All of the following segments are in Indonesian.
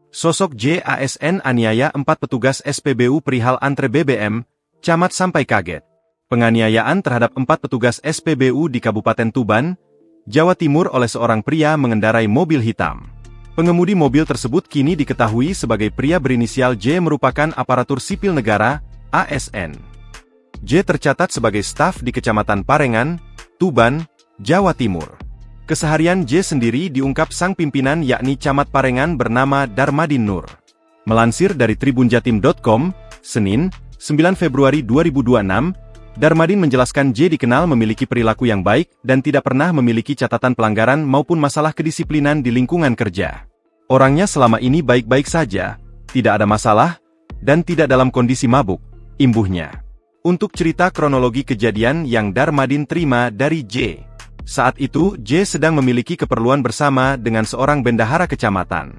Sosok JASN aniaya 4 petugas SPBU perihal antre BBM, camat sampai kaget. Penganiayaan terhadap 4 petugas SPBU di Kabupaten Tuban, Jawa Timur oleh seorang pria mengendarai mobil hitam. Pengemudi mobil tersebut kini diketahui sebagai pria berinisial J merupakan aparatur sipil negara, ASN. J tercatat sebagai staf di Kecamatan Parengan, Tuban, Jawa Timur. Keseharian J sendiri diungkap sang pimpinan yakni Camat Parengan bernama Darmadin Nur. Melansir dari tribunjatim.com, Senin, 9 Februari 2026, Darmadin menjelaskan J dikenal memiliki perilaku yang baik dan tidak pernah memiliki catatan pelanggaran maupun masalah kedisiplinan di lingkungan kerja. Orangnya selama ini baik-baik saja, tidak ada masalah, dan tidak dalam kondisi mabuk, imbuhnya. Untuk cerita kronologi kejadian yang Darmadin terima dari J. Saat itu, J sedang memiliki keperluan bersama dengan seorang bendahara kecamatan.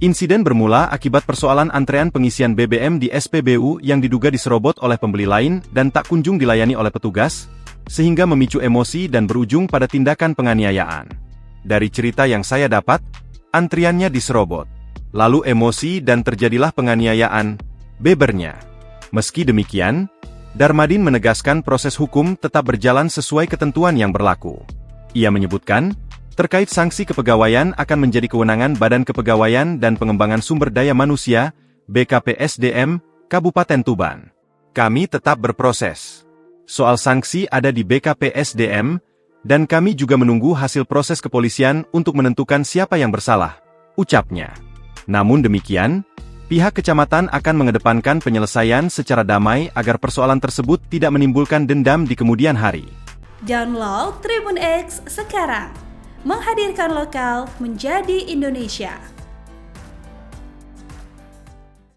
Insiden bermula akibat persoalan antrean pengisian BBM di SPBU yang diduga diserobot oleh pembeli lain dan tak kunjung dilayani oleh petugas, sehingga memicu emosi dan berujung pada tindakan penganiayaan. Dari cerita yang saya dapat, antriannya diserobot. Lalu emosi dan terjadilah penganiayaan, bebernya. Meski demikian, Darmadin menegaskan proses hukum tetap berjalan sesuai ketentuan yang berlaku. Ia menyebutkan, terkait sanksi kepegawaian akan menjadi kewenangan Badan Kepegawaian dan Pengembangan Sumber Daya Manusia, BKPSDM, Kabupaten Tuban. Kami tetap berproses. Soal sanksi ada di BKPSDM, dan kami juga menunggu hasil proses kepolisian untuk menentukan siapa yang bersalah, ucapnya. Namun demikian, pihak kecamatan akan mengedepankan penyelesaian secara damai agar persoalan tersebut tidak menimbulkan dendam di kemudian hari. Download Tribun X sekarang, menghadirkan lokal menjadi Indonesia.